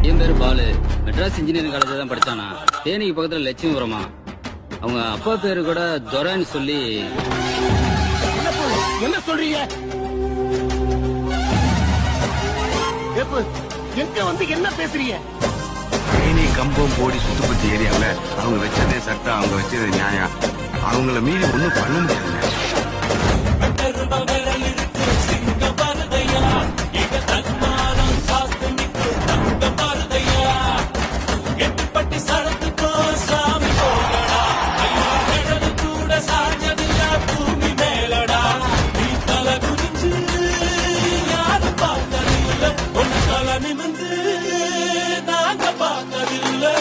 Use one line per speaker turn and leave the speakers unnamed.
என் பேரு Balu. Madras engineering college தான் படிச்சானா. தேனிக்கு பக்கத்துல லட்சுமிபுரமா. அவங்க அப்பா பேரு கூட துரைன்னு சொல்லி.
என்ன சொல்றீங்க? எங்க வந்து என்ன பேசுறீங்க?
தேனி கம்பம் போடி சுத்துப்பட்டி ஏரியாவில் அவங்க வச்சதே சட்டம், அவங்க வச்சது நியாயம். அவங்கள மீறி ஒன்றும் பண்ண முடியாதுங்க.
நாங்க பார்த்ததில்லை.